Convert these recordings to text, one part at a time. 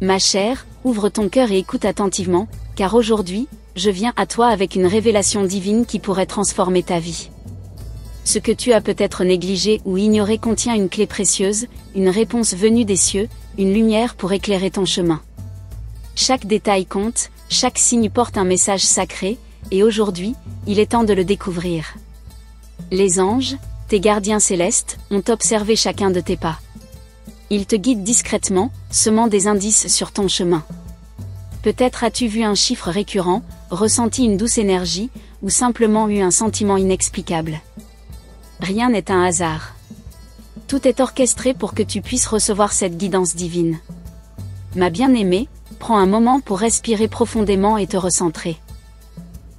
Ma chère, ouvre ton cœur et écoute attentivement, car aujourd'hui, je viens à toi avec une révélation divine qui pourrait transformer ta vie. Ce que tu as peut-être négligé ou ignoré contient une clé précieuse, une réponse venue des cieux, une lumière pour éclairer ton chemin. Chaque détail compte, chaque signe porte un message sacré, et aujourd'hui, il est temps de le découvrir. Les anges, tes gardiens célestes, ont observé chacun de tes pas. Ils te guident discrètement, semant des indices sur ton chemin. Peut-être as-tu vu un chiffre récurrent, ressenti une douce énergie, ou simplement eu un sentiment inexplicable. Rien n'est un hasard. Tout est orchestré pour que tu puisses recevoir cette guidance divine. Ma bien-aimée, prends un moment pour respirer profondément et te recentrer.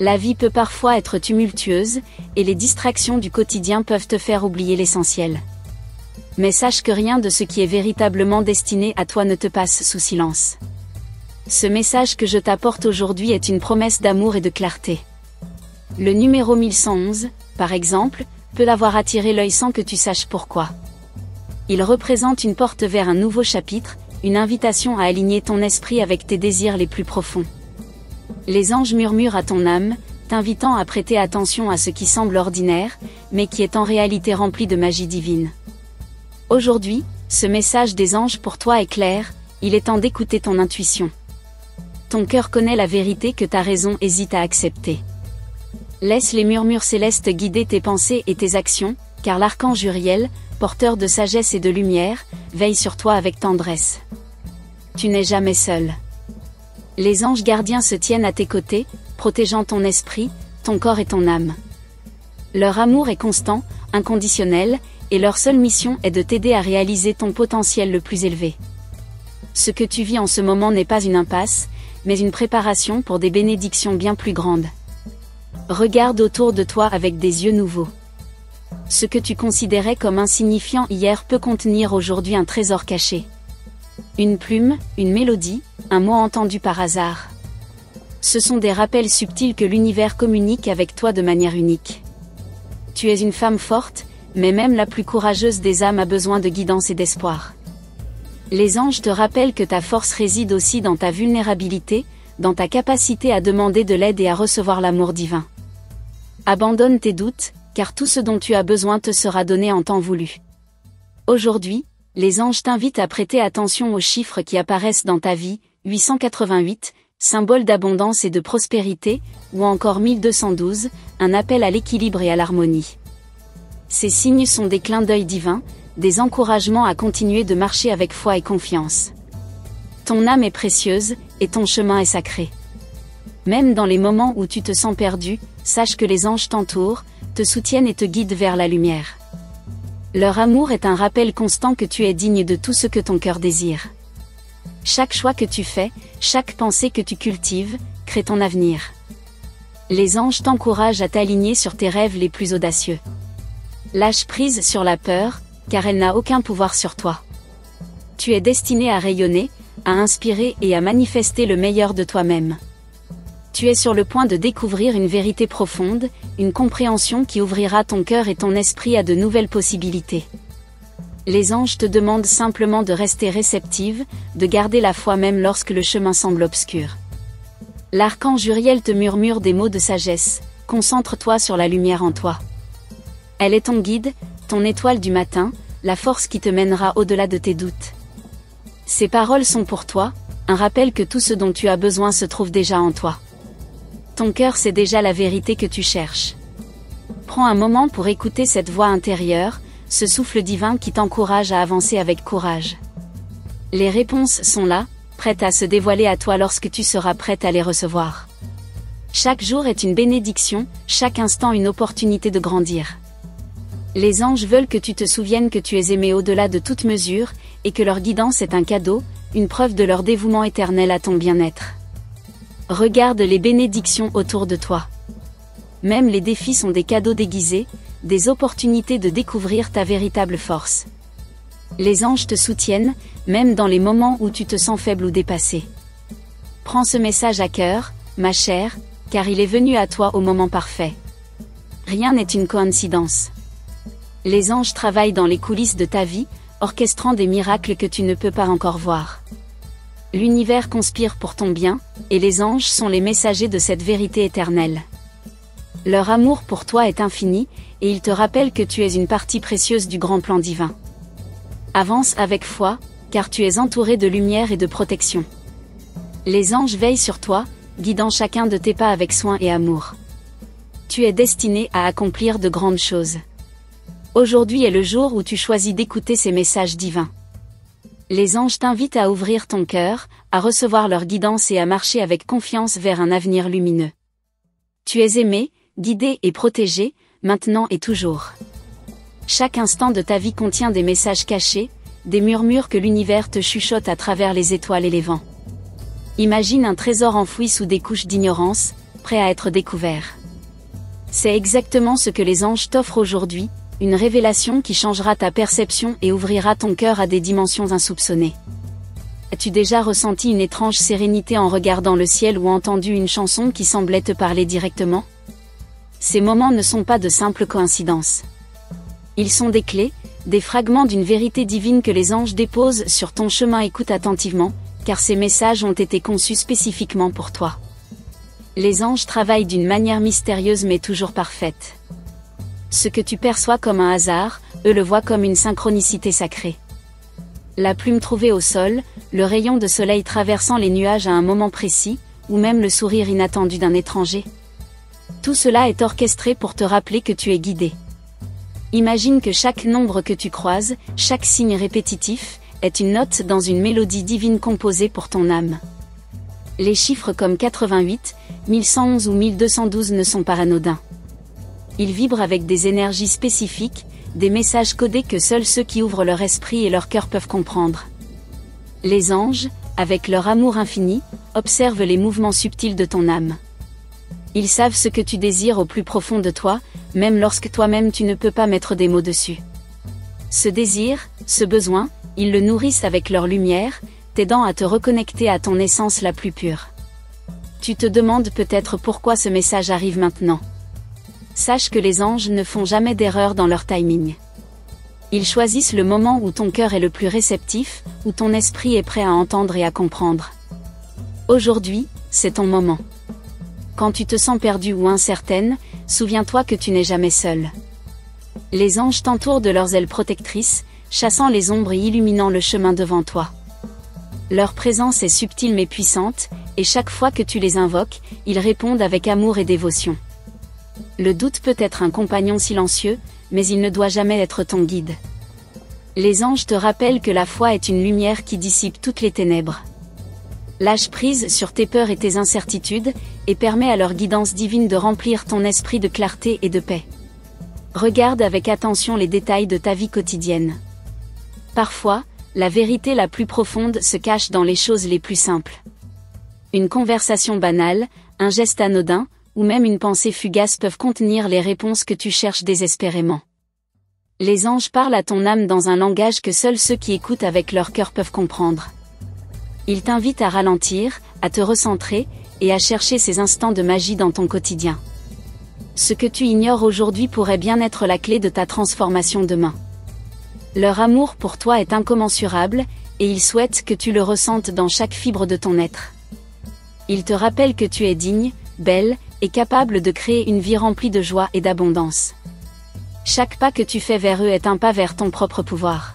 La vie peut parfois être tumultueuse, et les distractions du quotidien peuvent te faire oublier l'essentiel. Mais sache que rien de ce qui est véritablement destiné à toi ne te passe sous silence. Ce message que je t'apporte aujourd'hui est une promesse d'amour et de clarté. Le numéro 1111, par exemple, peut avoir attiré l'œil sans que tu saches pourquoi. Il représente une porte vers un nouveau chapitre, une invitation à aligner ton esprit avec tes désirs les plus profonds. Les anges murmurent à ton âme, t'invitant à prêter attention à ce qui semble ordinaire, mais qui est en réalité rempli de magie divine. Aujourd'hui, ce message des anges pour toi est clair, il est temps d'écouter ton intuition. Ton cœur connaît la vérité que ta raison hésite à accepter. Laisse les murmures célestes guider tes pensées et tes actions, car l'archange Uriel, porteur de sagesse et de lumière, veille sur toi avec tendresse. Tu n'es jamais seul. Les anges gardiens se tiennent à tes côtés, protégeant ton esprit, ton corps et ton âme. Leur amour est constant, inconditionnel, et leur seule mission est de t'aider à réaliser ton potentiel le plus élevé. Ce que tu vis en ce moment n'est pas une impasse, mais une préparation pour des bénédictions bien plus grandes. Regarde autour de toi avec des yeux nouveaux. Ce que tu considérais comme insignifiant hier peut contenir aujourd'hui un trésor caché. Une plume, une mélodie, un mot entendu par hasard. Ce sont des rappels subtils que l'univers communique avec toi de manière unique. Tu es une femme forte, mais même la plus courageuse des âmes a besoin de guidance et d'espoir. Les anges te rappellent que ta force réside aussi dans ta vulnérabilité, dans ta capacité à demander de l'aide et à recevoir l'amour divin. Abandonne tes doutes, car tout ce dont tu as besoin te sera donné en temps voulu. Aujourd'hui, les anges t'invitent à prêter attention aux chiffres qui apparaissent dans ta vie, 888, symbole d'abondance et de prospérité, ou encore 1212, un appel à l'équilibre et à l'harmonie. Ces signes sont des clins d'œil divins, des encouragements à continuer de marcher avec foi et confiance. Ton âme est précieuse, et ton chemin est sacré. Même dans les moments où tu te sens perdu, sache que les anges t'entourent, te soutiennent et te guident vers la lumière. Leur amour est un rappel constant que tu es digne de tout ce que ton cœur désire. Chaque choix que tu fais, chaque pensée que tu cultives, crée ton avenir. Les anges t'encouragent à t'aligner sur tes rêves les plus audacieux. Lâche prise sur la peur, car elle n'a aucun pouvoir sur toi. Tu es destiné à rayonner, à inspirer et à manifester le meilleur de toi-même. Tu es sur le point de découvrir une vérité profonde, une compréhension qui ouvrira ton cœur et ton esprit à de nouvelles possibilités. Les anges te demandent simplement de rester réceptive, de garder la foi même lorsque le chemin semble obscur. L'archange Uriel te murmure des mots de sagesse, concentre-toi sur la lumière en toi. Elle est ton guide, ton étoile du matin, la force qui te mènera au-delà de tes doutes. Ces paroles sont pour toi, un rappel que tout ce dont tu as besoin se trouve déjà en toi. Ton cœur sait déjà la vérité que tu cherches. Prends un moment pour écouter cette voix intérieure, ce souffle divin qui t'encourage à avancer avec courage. Les réponses sont là, prêtes à se dévoiler à toi lorsque tu seras prête à les recevoir. Chaque jour est une bénédiction, chaque instant une opportunité de grandir. Les anges veulent que tu te souviennes que tu es aimé au-delà de toute mesure, et que leur guidance est un cadeau, une preuve de leur dévouement éternel à ton bien-être. Regarde les bénédictions autour de toi. Même les défis sont des cadeaux déguisés, des opportunités de découvrir ta véritable force. Les anges te soutiennent, même dans les moments où tu te sens faible ou dépassé. Prends ce message à cœur, ma chère, car il est venu à toi au moment parfait. Rien n'est une coïncidence. Les anges travaillent dans les coulisses de ta vie, orchestrant des miracles que tu ne peux pas encore voir. L'univers conspire pour ton bien, et les anges sont les messagers de cette vérité éternelle. Leur amour pour toi est infini, et ils te rappellent que tu es une partie précieuse du grand plan divin. Avance avec foi, car tu es entouré de lumière et de protection. Les anges veillent sur toi, guidant chacun de tes pas avec soin et amour. Tu es destiné à accomplir de grandes choses. Aujourd'hui est le jour où tu choisis d'écouter ces messages divins. Les anges t'invitent à ouvrir ton cœur, à recevoir leur guidance et à marcher avec confiance vers un avenir lumineux. Tu es aimé, guidé et protégé, maintenant et toujours. Chaque instant de ta vie contient des messages cachés, des murmures que l'univers te chuchote à travers les étoiles et les vents. Imagine un trésor enfoui sous des couches d'ignorance, prêt à être découvert. C'est exactement ce que les anges t'offrent aujourd'hui, une révélation qui changera ta perception et ouvrira ton cœur à des dimensions insoupçonnées. As-tu déjà ressenti une étrange sérénité en regardant le ciel ou entendu une chanson qui semblait te parler directement ? Ces moments ne sont pas de simples coïncidences. Ils sont des clés, des fragments d'une vérité divine que les anges déposent sur ton chemin. Écoute attentivement, car ces messages ont été conçus spécifiquement pour toi. Les anges travaillent d'une manière mystérieuse mais toujours parfaite. Ce que tu perçois comme un hasard, eux le voient comme une synchronicité sacrée. La plume trouvée au sol, le rayon de soleil traversant les nuages à un moment précis, ou même le sourire inattendu d'un étranger. Tout cela est orchestré pour te rappeler que tu es guidé. Imagine que chaque nombre que tu croises, chaque signe répétitif, est une note dans une mélodie divine composée pour ton âme. Les chiffres comme 88, 1111 ou 1212 ne sont pas anodins. Ils vibrent avec des énergies spécifiques, des messages codés que seuls ceux qui ouvrent leur esprit et leur cœur peuvent comprendre. Les anges, avec leur amour infini, observent les mouvements subtils de ton âme. Ils savent ce que tu désires au plus profond de toi, même lorsque toi-même tu ne peux pas mettre des mots dessus. Ce désir, ce besoin, ils le nourrissent avec leur lumière, t'aidant à te reconnecter à ton essence la plus pure. Tu te demandes peut-être pourquoi ce message arrive maintenant. Sache que les anges ne font jamais d'erreur dans leur timing. Ils choisissent le moment où ton cœur est le plus réceptif, où ton esprit est prêt à entendre et à comprendre. Aujourd'hui, c'est ton moment. Quand tu te sens perdue ou incertaine, souviens-toi que tu n'es jamais seule. Les anges t'entourent de leurs ailes protectrices, chassant les ombres et illuminant le chemin devant toi. Leur présence est subtile mais puissante, et chaque fois que tu les invoques, ils répondent avec amour et dévotion. Le doute peut être un compagnon silencieux, mais il ne doit jamais être ton guide. Les anges te rappellent que la foi est une lumière qui dissipe toutes les ténèbres. Lâche prise sur tes peurs et tes incertitudes, et permets à leur guidance divine de remplir ton esprit de clarté et de paix. Regarde avec attention les détails de ta vie quotidienne. Parfois, la vérité la plus profonde se cache dans les choses les plus simples. Une conversation banale, un geste anodin, ou même une pensée fugace peuvent contenir les réponses que tu cherches désespérément. Les anges parlent à ton âme dans un langage que seuls ceux qui écoutent avec leur cœur peuvent comprendre. Ils t'invitent à ralentir, à te recentrer, et à chercher ces instants de magie dans ton quotidien. Ce que tu ignores aujourd'hui pourrait bien être la clé de ta transformation demain. Leur amour pour toi est incommensurable, et ils souhaitent que tu le ressentes dans chaque fibre de ton être. Ils te rappellent que tu es digne, belle, et capable de créer une vie remplie de joie et d'abondance. Chaque pas que tu fais vers eux est un pas vers ton propre pouvoir.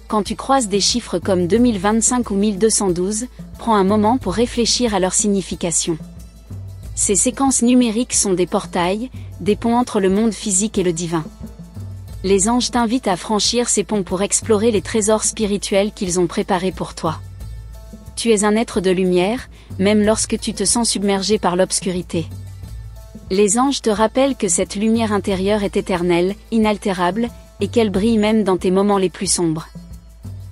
Quand tu croises des chiffres comme 2025 ou 1212, prends un moment pour réfléchir à leur signification. Ces séquences numériques sont des portails, des ponts entre le monde physique et le divin. Les anges t'invitent à franchir ces ponts pour explorer les trésors spirituels qu'ils ont préparés pour toi. Tu es un être de lumière, même lorsque tu te sens submergé par l'obscurité. Les anges te rappellent que cette lumière intérieure est éternelle, inaltérable, et qu'elle brille même dans tes moments les plus sombres.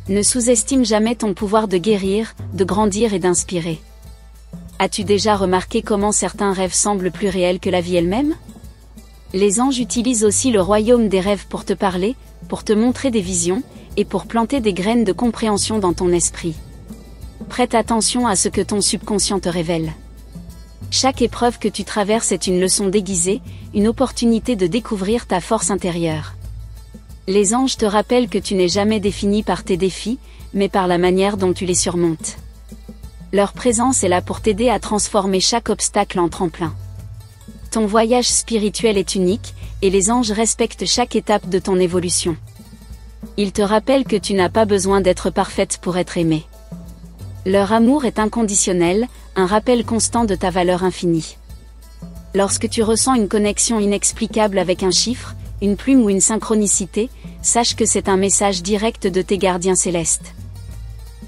Ne sous-estime jamais ton pouvoir de guérir, de grandir et d'inspirer. As-tu déjà remarqué comment certains rêves semblent plus réels que la vie elle-même ? Les anges utilisent aussi le royaume des rêves pour te parler, pour te montrer des visions, et pour planter des graines de compréhension dans ton esprit. Prête attention à ce que ton subconscient te révèle. Chaque épreuve que tu traverses est une leçon déguisée, une opportunité de découvrir ta force intérieure. Les anges te rappellent que tu n'es jamais défini par tes défis, mais par la manière dont tu les surmontes. Leur présence est là pour t'aider à transformer chaque obstacle en tremplin. Ton voyage spirituel est unique, et les anges respectent chaque étape de ton évolution. Ils te rappellent que tu n'as pas besoin d'être parfaite pour être aimée. Leur amour est inconditionnel, un rappel constant de ta valeur infinie. Lorsque tu ressens une connexion inexplicable avec un chiffre, une plume ou une synchronicité, sache que c'est un message direct de tes gardiens célestes.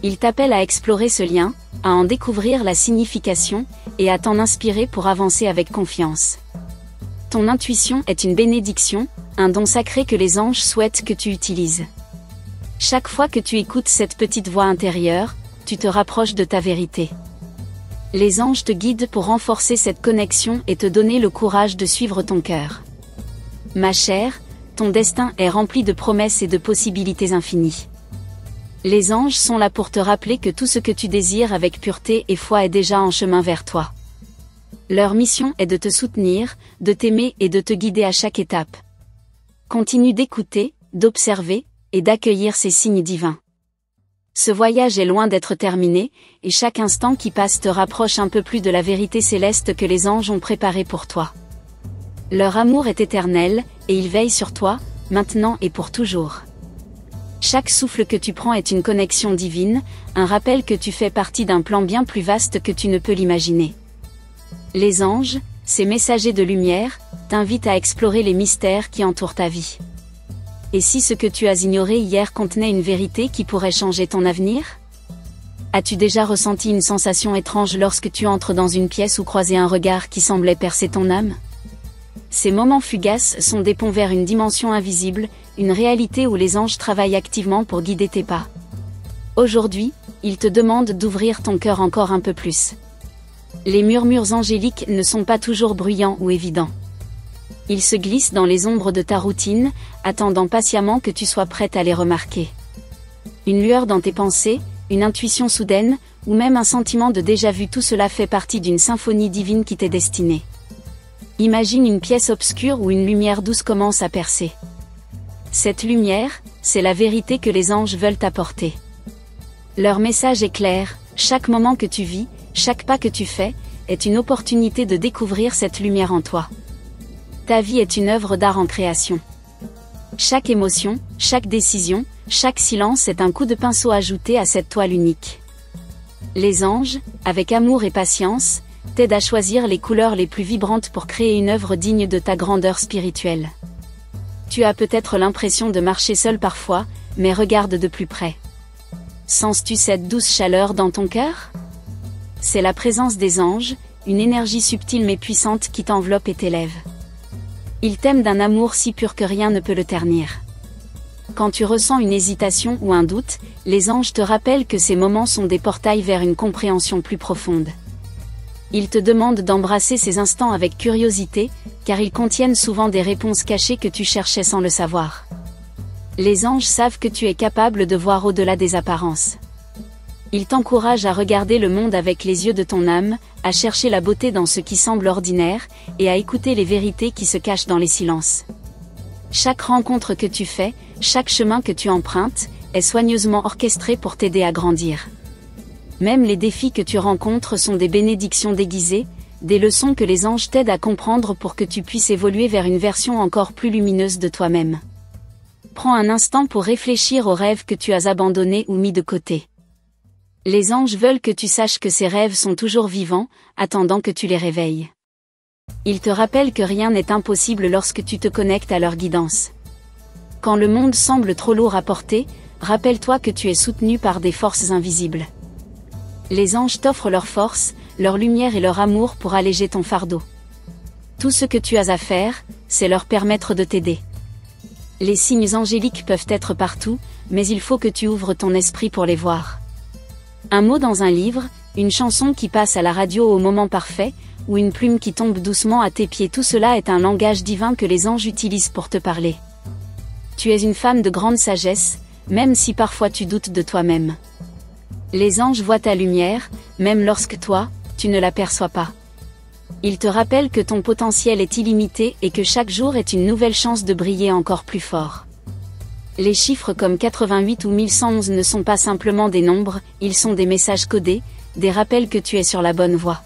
Ils t'appellent à explorer ce lien, à en découvrir la signification, et à t'en inspirer pour avancer avec confiance. Ton intuition est une bénédiction, un don sacré que les anges souhaitent que tu utilises. Chaque fois que tu écoutes cette petite voix intérieure, tu te rapproches de ta vérité. Les anges te guident pour renforcer cette connexion et te donner le courage de suivre ton cœur. Ma chère, ton destin est rempli de promesses et de possibilités infinies. Les anges sont là pour te rappeler que tout ce que tu désires avec pureté et foi est déjà en chemin vers toi. Leur mission est de te soutenir, de t'aimer et de te guider à chaque étape. Continue d'écouter, d'observer, et d'accueillir ces signes divins. Ce voyage est loin d'être terminé, et chaque instant qui passe te rapproche un peu plus de la vérité céleste que les anges ont préparée pour toi. Leur amour est éternel, et ils veillent sur toi, maintenant et pour toujours. Chaque souffle que tu prends est une connexion divine, un rappel que tu fais partie d'un plan bien plus vaste que tu ne peux l'imaginer. Les anges, ces messagers de lumière, t'invitent à explorer les mystères qui entourent ta vie. Et si ce que tu as ignoré hier contenait une vérité qui pourrait changer ton avenir ? As-tu déjà ressenti une sensation étrange lorsque tu entres dans une pièce ou croisé un regard qui semblait percer ton âme ? Ces moments fugaces sont des ponts vers une dimension invisible, une réalité où les anges travaillent activement pour guider tes pas. Aujourd'hui, ils te demandent d'ouvrir ton cœur encore un peu plus. Les murmures angéliques ne sont pas toujours bruyants ou évidents. Ils se glissent dans les ombres de ta routine, attendant patiemment que tu sois prête à les remarquer. Une lueur dans tes pensées, une intuition soudaine, ou même un sentiment de déjà-vu, tout cela fait partie d'une symphonie divine qui t'est destinée. Imagine une pièce obscure où une lumière douce commence à percer. Cette lumière, c'est la vérité que les anges veulent t'apporter. Leur message est clair, chaque moment que tu vis, chaque pas que tu fais, est une opportunité de découvrir cette lumière en toi. Ta vie est une œuvre d'art en création. Chaque émotion, chaque décision, chaque silence est un coup de pinceau ajouté à cette toile unique. Les anges, avec amour et patience, t'aident à choisir les couleurs les plus vibrantes pour créer une œuvre digne de ta grandeur spirituelle. Tu as peut-être l'impression de marcher seul parfois, mais regarde de plus près. Sens-tu cette douce chaleur dans ton cœur ? C'est la présence des anges, une énergie subtile mais puissante qui t'enveloppe et t'élève. Ils t'aiment d'un amour si pur que rien ne peut le ternir. Quand tu ressens une hésitation ou un doute, les anges te rappellent que ces moments sont des portails vers une compréhension plus profonde. Ils te demandent d'embrasser ces instants avec curiosité, car ils contiennent souvent des réponses cachées que tu cherchais sans le savoir. Les anges savent que tu es capable de voir au-delà des apparences. Ils t'encouragent à regarder le monde avec les yeux de ton âme, à chercher la beauté dans ce qui semble ordinaire, et à écouter les vérités qui se cachent dans les silences. Chaque rencontre que tu fais, chaque chemin que tu empruntes, est soigneusement orchestré pour t'aider à grandir. Même les défis que tu rencontres sont des bénédictions déguisées, des leçons que les anges t'aident à comprendre pour que tu puisses évoluer vers une version encore plus lumineuse de toi-même. Prends un instant pour réfléchir aux rêves que tu as abandonnés ou mis de côté. Les anges veulent que tu saches que ces rêves sont toujours vivants, attendant que tu les réveilles. Ils te rappellent que rien n'est impossible lorsque tu te connectes à leur guidance. Quand le monde semble trop lourd à porter, rappelle-toi que tu es soutenu par des forces invisibles. Les anges t'offrent leur force, leur lumière et leur amour pour alléger ton fardeau. Tout ce que tu as à faire, c'est leur permettre de t'aider. Les signes angéliques peuvent être partout, mais il faut que tu ouvres ton esprit pour les voir. Un mot dans un livre, une chanson qui passe à la radio au moment parfait, ou une plume qui tombe doucement à tes pieds, tout cela est un langage divin que les anges utilisent pour te parler. Tu es une femme de grande sagesse, même si parfois tu doutes de toi-même. Les anges voient ta lumière, même lorsque toi, tu ne l'aperçois pas. Ils te rappellent que ton potentiel est illimité et que chaque jour est une nouvelle chance de briller encore plus fort. Les chiffres comme 88 ou 1111 ne sont pas simplement des nombres, ils sont des messages codés, des rappels que tu es sur la bonne voie.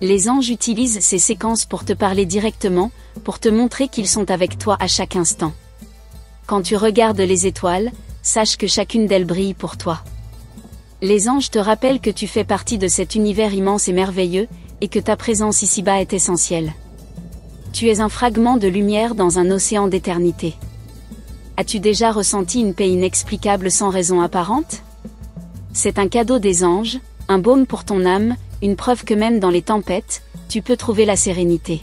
Les anges utilisent ces séquences pour te parler directement, pour te montrer qu'ils sont avec toi à chaque instant. Quand tu regardes les étoiles, sache que chacune d'elles brille pour toi. Les anges te rappellent que tu fais partie de cet univers immense et merveilleux, et que ta présence ici-bas est essentielle. Tu es un fragment de lumière dans un océan d'éternité. As-tu déjà ressenti une paix inexplicable sans raison apparente? C'est un cadeau des anges, un baume pour ton âme, une preuve que même dans les tempêtes, tu peux trouver la sérénité.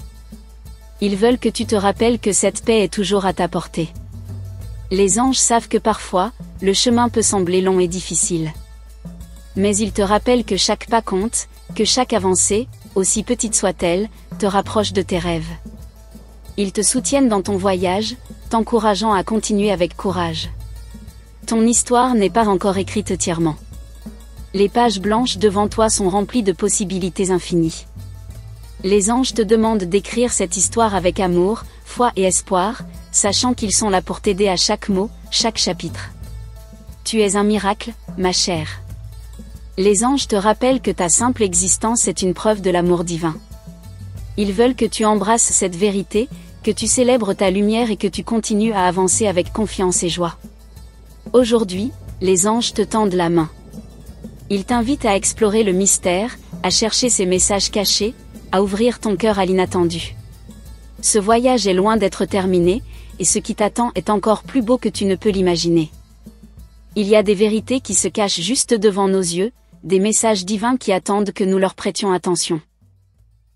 Ils veulent que tu te rappelles que cette paix est toujours à ta portée. Les anges savent que parfois, le chemin peut sembler long et difficile. Mais ils te rappellent que chaque pas compte, que chaque avancée, aussi petite soit-elle, te rapproche de tes rêves. Ils te soutiennent dans ton voyage, t'encourageant à continuer avec courage. Ton histoire n'est pas encore écrite entièrement. Les pages blanches devant toi sont remplies de possibilités infinies. Les anges te demandent d'écrire cette histoire avec amour, foi et espoir, sachant qu'ils sont là pour t'aider à chaque mot, chaque chapitre. Tu es un miracle, ma chère. Les anges te rappellent que ta simple existence est une preuve de l'amour divin. Ils veulent que tu embrasses cette vérité, que tu célèbres ta lumière et que tu continues à avancer avec confiance et joie. Aujourd'hui, les anges te tendent la main. Ils t'invitent à explorer le mystère, à chercher ces messages cachés, à ouvrir ton cœur à l'inattendu. Ce voyage est loin d'être terminé, et ce qui t'attend est encore plus beau que tu ne peux l'imaginer. Il y a des vérités qui se cachent juste devant nos yeux, des messages divins qui attendent que nous leur prêtions attention.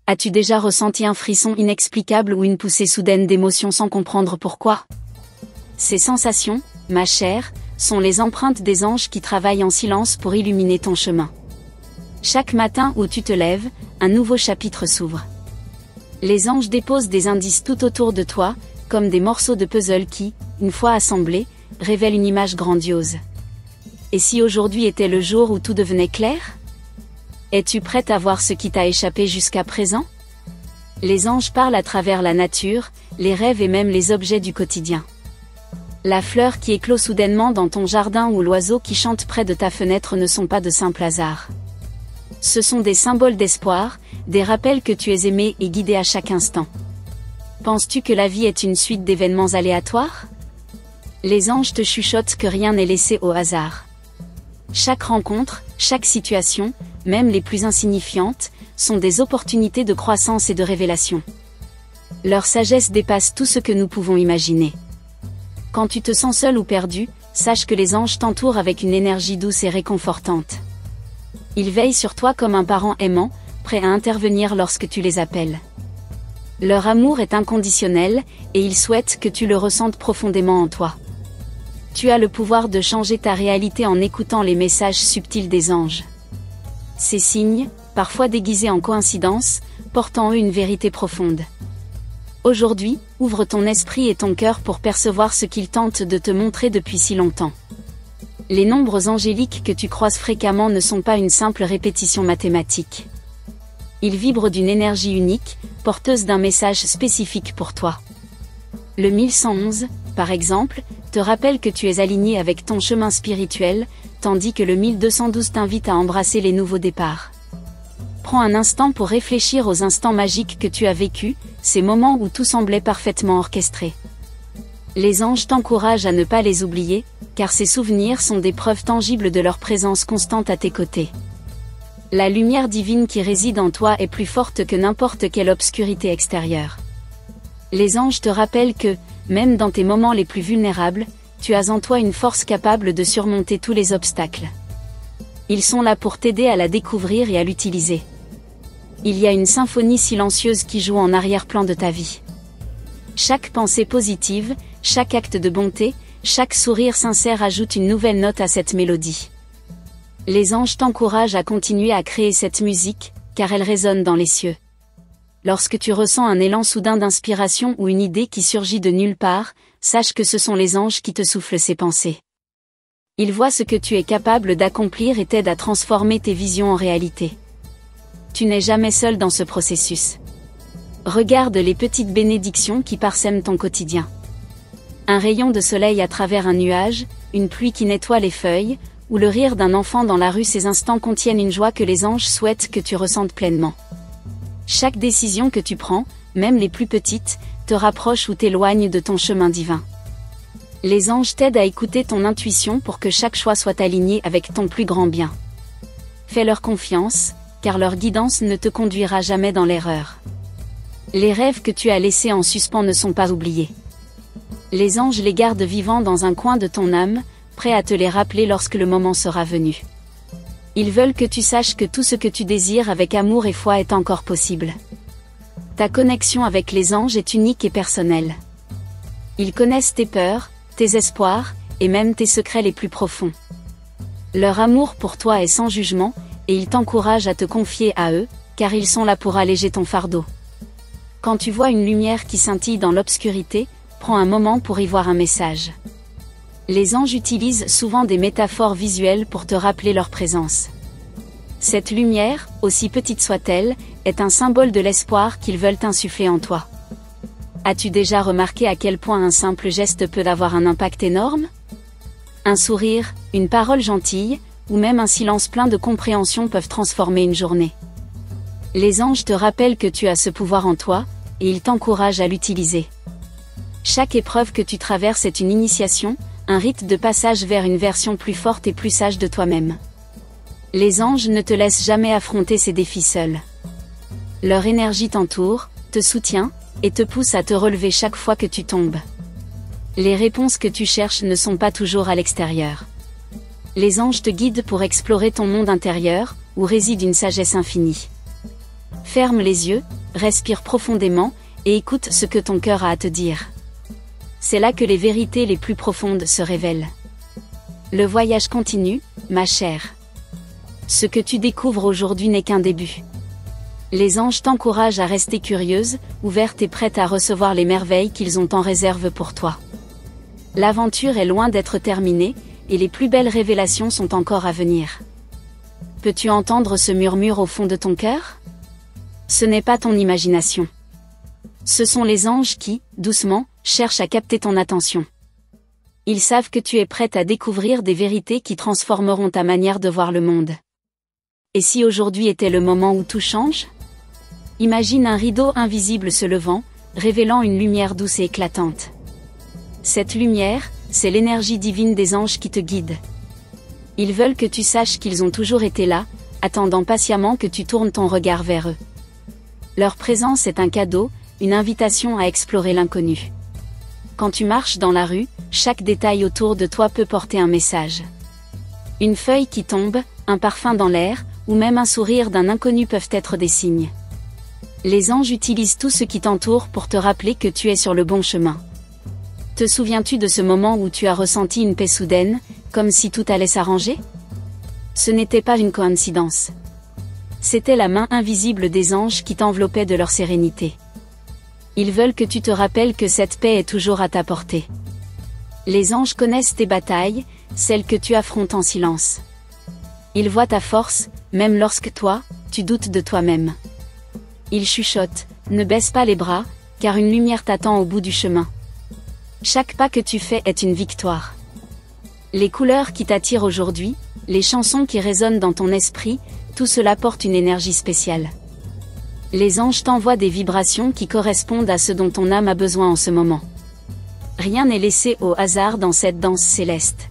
As-tu déjà ressenti un frisson inexplicable ou une poussée soudaine d'émotion sans comprendre pourquoi? Ces sensations, ma chère, sont les empreintes des anges qui travaillent en silence pour illuminer ton chemin. Chaque matin où tu te lèves, un nouveau chapitre s'ouvre. Les anges déposent des indices tout autour de toi, comme des morceaux de puzzle qui, une fois assemblés, révèlent une image grandiose. Et si aujourd'hui était le jour où tout devenait clair? Es-tu prête à voir ce qui t'a échappé jusqu'à présent? Les anges parlent à travers la nature, les rêves et même les objets du quotidien. La fleur qui éclot soudainement dans ton jardin ou l'oiseau qui chante près de ta fenêtre ne sont pas de simples hasards. Ce sont des symboles d'espoir, des rappels que tu es aimé et guidé à chaque instant. Penses-tu que la vie est une suite d'événements aléatoires? Les anges te chuchotent que rien n'est laissé au hasard. Chaque rencontre, chaque situation, même les plus insignifiantes, sont des opportunités de croissance et de révélation. Leur sagesse dépasse tout ce que nous pouvons imaginer. Quand tu te sens seul ou perdu, sache que les anges t'entourent avec une énergie douce et réconfortante. Ils veillent sur toi comme un parent aimant, prêt à intervenir lorsque tu les appelles. Leur amour est inconditionnel, et ils souhaitent que tu le ressentes profondément en toi. Tu as le pouvoir de changer ta réalité en écoutant les messages subtils des anges. Ces signes, parfois déguisés en coïncidence, portent en eux une vérité profonde. Aujourd'hui, ouvre ton esprit et ton cœur pour percevoir ce qu'ils tentent de te montrer depuis si longtemps. Les nombres angéliques que tu croises fréquemment ne sont pas une simple répétition mathématique. Ils vibrent d'une énergie unique, porteuse d'un message spécifique pour toi. Le 1111, par exemple, te rappelle que tu es aligné avec ton chemin spirituel, tandis que le 1212 t'invite à embrasser les nouveaux départs. Prends un instant pour réfléchir aux instants magiques que tu as vécus, ces moments où tout semblait parfaitement orchestré. Les anges t'encouragent à ne pas les oublier, car ces souvenirs sont des preuves tangibles de leur présence constante à tes côtés. La lumière divine qui réside en toi est plus forte que n'importe quelle obscurité extérieure. Les anges te rappellent que, même dans tes moments les plus vulnérables, tu as en toi une force capable de surmonter tous les obstacles. Ils sont là pour t'aider à la découvrir et à l'utiliser. Il y a une symphonie silencieuse qui joue en arrière-plan de ta vie. Chaque pensée positive, chaque acte de bonté, chaque sourire sincère ajoute une nouvelle note à cette mélodie. Les anges t'encouragent à continuer à créer cette musique, car elle résonne dans les cieux. Lorsque tu ressens un élan soudain d'inspiration ou une idée qui surgit de nulle part, sache que ce sont les anges qui te soufflent ces pensées. Ils voient ce que tu es capable d'accomplir et t'aident à transformer tes visions en réalité. Tu n'es jamais seul dans ce processus. Regarde les petites bénédictions qui parsèment ton quotidien. Un rayon de soleil à travers un nuage, une pluie qui nettoie les feuilles, ou le rire d'un enfant dans la rue, ces instants contiennent une joie que les anges souhaitent que tu ressentes pleinement. Chaque décision que tu prends, même les plus petites, te rapproche ou t'éloigne de ton chemin divin. Les anges t'aident à écouter ton intuition pour que chaque choix soit aligné avec ton plus grand bien. Fais-leur confiance, car leur guidance ne te conduira jamais dans l'erreur. Les rêves que tu as laissés en suspens ne sont pas oubliés. Les anges les gardent vivants dans un coin de ton âme, prêts à te les rappeler lorsque le moment sera venu. Ils veulent que tu saches que tout ce que tu désires avec amour et foi est encore possible. Ta connexion avec les anges est unique et personnelle. Ils connaissent tes peurs, tes espoirs, et même tes secrets les plus profonds. Leur amour pour toi est sans jugement, et ils t'encouragent à te confier à eux, car ils sont là pour alléger ton fardeau. Quand tu vois une lumière qui scintille dans l'obscurité, prends un moment pour y voir un message. Les anges utilisent souvent des métaphores visuelles pour te rappeler leur présence. Cette lumière, aussi petite soit-elle, est un symbole de l'espoir qu'ils veulent insuffler en toi. As-tu déjà remarqué à quel point un simple geste peut avoir un impact énorme ? Un sourire, une parole gentille, ou même un silence plein de compréhension peuvent transformer une journée. Les anges te rappellent que tu as ce pouvoir en toi, et ils t'encouragent à l'utiliser. Chaque épreuve que tu traverses est une initiation, un rite de passage vers une version plus forte et plus sage de toi-même. Les anges ne te laissent jamais affronter ces défis seuls. Leur énergie t'entoure, te soutient, et te pousse à te relever chaque fois que tu tombes. Les réponses que tu cherches ne sont pas toujours à l'extérieur. Les anges te guident pour explorer ton monde intérieur, où réside une sagesse infinie. Ferme les yeux, respire profondément, et écoute ce que ton cœur a à te dire. C'est là que les vérités les plus profondes se révèlent. Le voyage continue, ma chère. Ce que tu découvres aujourd'hui n'est qu'un début. Les anges t'encouragent à rester curieuse, ouverte et prête à recevoir les merveilles qu'ils ont en réserve pour toi. L'aventure est loin d'être terminée, et les plus belles révélations sont encore à venir. Peux-tu entendre ce murmure au fond de ton cœur ? Ce n'est pas ton imagination. Ce sont les anges qui, doucement, cherchent à capter ton attention. Ils savent que tu es prête à découvrir des vérités qui transformeront ta manière de voir le monde. Et si aujourd'hui était le moment où tout change ? Imagine un rideau invisible se levant, révélant une lumière douce et éclatante. Cette lumière, c'est l'énergie divine des anges qui te guide. Ils veulent que tu saches qu'ils ont toujours été là, attendant patiemment que tu tournes ton regard vers eux. Leur présence est un cadeau, une invitation à explorer l'inconnu. Quand tu marches dans la rue, chaque détail autour de toi peut porter un message. Une feuille qui tombe, un parfum dans l'air, ou même un sourire d'un inconnu peuvent être des signes. Les anges utilisent tout ce qui t'entoure pour te rappeler que tu es sur le bon chemin. Te souviens-tu de ce moment où tu as ressenti une paix soudaine, comme si tout allait s'arranger ? Ce n'était pas une coïncidence. C'était la main invisible des anges qui t'enveloppait de leur sérénité. Ils veulent que tu te rappelles que cette paix est toujours à ta portée. Les anges connaissent tes batailles, celles que tu affrontes en silence. Ils voient ta force, même lorsque toi, tu doutes de toi-même. Ils chuchotent, ne baisse pas les bras, car une lumière t'attend au bout du chemin. Chaque pas que tu fais est une victoire. Les couleurs qui t'attirent aujourd'hui, les chansons qui résonnent dans ton esprit, tout cela porte une énergie spéciale. Les anges t'envoient des vibrations qui correspondent à ce dont ton âme a besoin en ce moment. Rien n'est laissé au hasard dans cette danse céleste.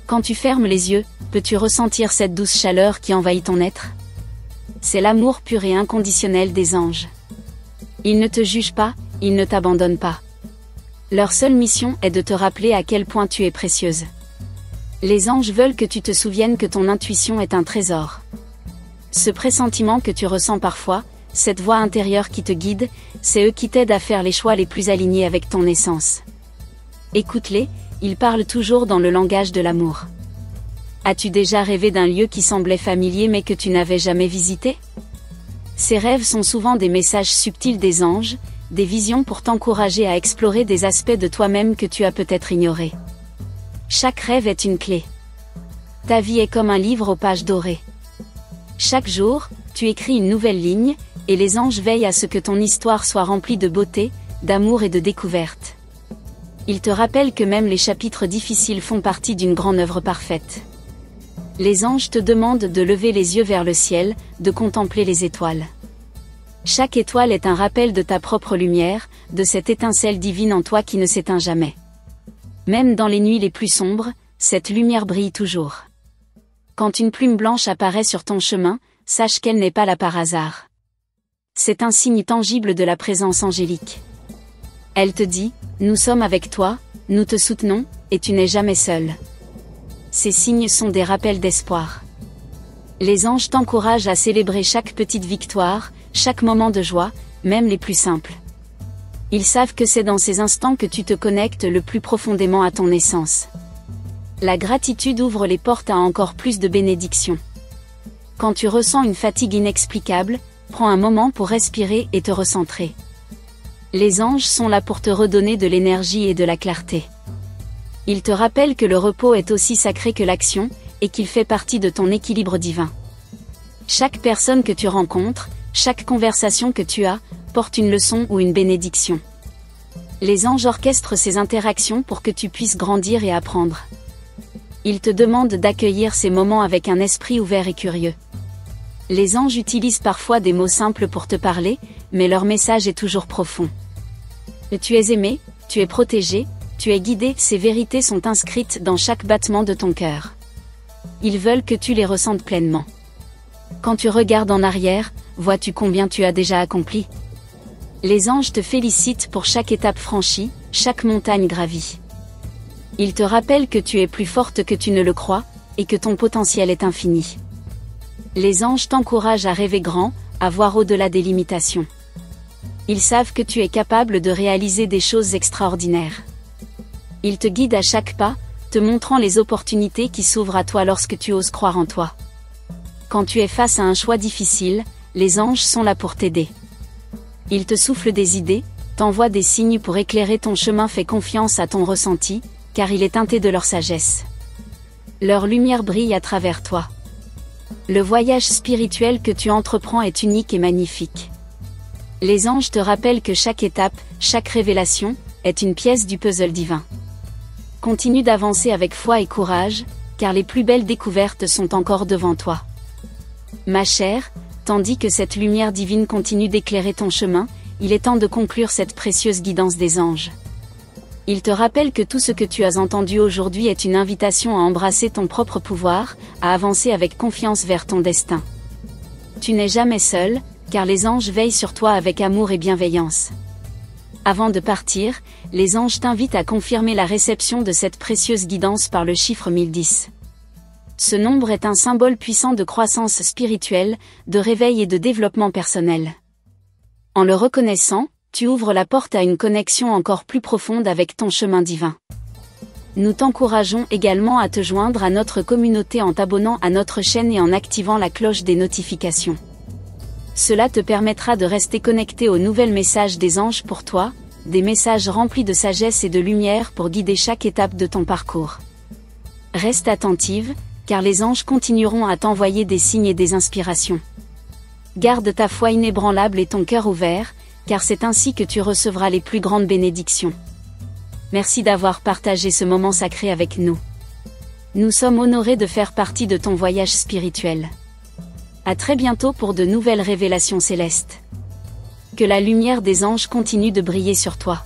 Quand tu fermes les yeux, peux-tu ressentir cette douce chaleur qui envahit ton être ? C'est l'amour pur et inconditionnel des anges. Ils ne te jugent pas, ils ne t'abandonnent pas. Leur seule mission est de te rappeler à quel point tu es précieuse. Les anges veulent que tu te souviennes que ton intuition est un trésor. Ce pressentiment que tu ressens parfois, cette voix intérieure qui te guide, c'est eux qui t'aident à faire les choix les plus alignés avec ton essence. Écoute-les, ils parlent toujours dans le langage de l'amour. As-tu déjà rêvé d'un lieu qui semblait familier mais que tu n'avais jamais visité ? Ces rêves sont souvent des messages subtils des anges, des visions pour t'encourager à explorer des aspects de toi-même que tu as peut-être ignorés. Chaque rêve est une clé. Ta vie est comme un livre aux pages dorées. Chaque jour, tu écris une nouvelle ligne, et les anges veillent à ce que ton histoire soit remplie de beauté, d'amour et de découverte. Ils te rappellent que même les chapitres difficiles font partie d'une grande œuvre parfaite. Les anges te demandent de lever les yeux vers le ciel, de contempler les étoiles. Chaque étoile est un rappel de ta propre lumière, de cette étincelle divine en toi qui ne s'éteint jamais. Même dans les nuits les plus sombres, cette lumière brille toujours. Quand une plume blanche apparaît sur ton chemin, sache qu'elle n'est pas là par hasard. C'est un signe tangible de la présence angélique. Elle te dit, nous sommes avec toi, nous te soutenons, et tu n'es jamais seul. Ces signes sont des rappels d'espoir. Les anges t'encouragent à célébrer chaque petite victoire, chaque moment de joie, même les plus simples. Ils savent que c'est dans ces instants que tu te connectes le plus profondément à ton essence. La gratitude ouvre les portes à encore plus de bénédictions. Quand tu ressens une fatigue inexplicable, prends un moment pour respirer et te recentrer. Les anges sont là pour te redonner de l'énergie et de la clarté. Ils te rappellent que le repos est aussi sacré que l'action, et qu'il fait partie de ton équilibre divin. Chaque personne que tu rencontres, chaque conversation que tu as, porte une leçon ou une bénédiction. Les anges orchestrent ces interactions pour que tu puisses grandir et apprendre. Ils te demandent d'accueillir ces moments avec un esprit ouvert et curieux. Les anges utilisent parfois des mots simples pour te parler, mais leur message est toujours profond. Tu es aimé, tu es protégé, tu es guidé, ces vérités sont inscrites dans chaque battement de ton cœur. Ils veulent que tu les ressentes pleinement. Quand tu regardes en arrière, vois-tu combien tu as déjà accompli? Les anges te félicitent pour chaque étape franchie, chaque montagne gravie. Ils te rappellent que tu es plus forte que tu ne le crois, et que ton potentiel est infini. Les anges t'encouragent à rêver grand, à voir au-delà des limitations. Ils savent que tu es capable de réaliser des choses extraordinaires. Ils te guident à chaque pas, te montrant les opportunités qui s'ouvrent à toi lorsque tu oses croire en toi. Quand tu es face à un choix difficile, les anges sont là pour t'aider. Ils te soufflent des idées, t'envoient des signes pour éclairer ton chemin. Fais confiance à ton ressenti, car il est teinté de leur sagesse. Leur lumière brille à travers toi. Le voyage spirituel que tu entreprends est unique et magnifique. Les anges te rappellent que chaque étape, chaque révélation, est une pièce du puzzle divin. Continue d'avancer avec foi et courage, car les plus belles découvertes sont encore devant toi. Ma chère, tandis que cette lumière divine continue d'éclairer ton chemin, il est temps de conclure cette précieuse guidance des anges. Ils te rappellent que tout ce que tu as entendu aujourd'hui est une invitation à embrasser ton propre pouvoir, à avancer avec confiance vers ton destin. Tu n'es jamais seul, car les anges veillent sur toi avec amour et bienveillance. Avant de partir, les anges t'invitent à confirmer la réception de cette précieuse guidance par le chiffre 1010. Ce nombre est un symbole puissant de croissance spirituelle, de réveil et de développement personnel. En le reconnaissant, tu ouvres la porte à une connexion encore plus profonde avec ton chemin divin. Nous t'encourageons également à te joindre à notre communauté en t'abonnant à notre chaîne et en activant la cloche des notifications. Cela te permettra de rester connecté aux nouvelles messages des anges pour toi, des messages remplis de sagesse et de lumière pour guider chaque étape de ton parcours. Reste attentive, car les anges continueront à t'envoyer des signes et des inspirations. Garde ta foi inébranlable et ton cœur ouvert, car c'est ainsi que tu recevras les plus grandes bénédictions. Merci d'avoir partagé ce moment sacré avec nous. Nous sommes honorés de faire partie de ton voyage spirituel. À très bientôt pour de nouvelles révélations célestes. Que la lumière des anges continue de briller sur toi.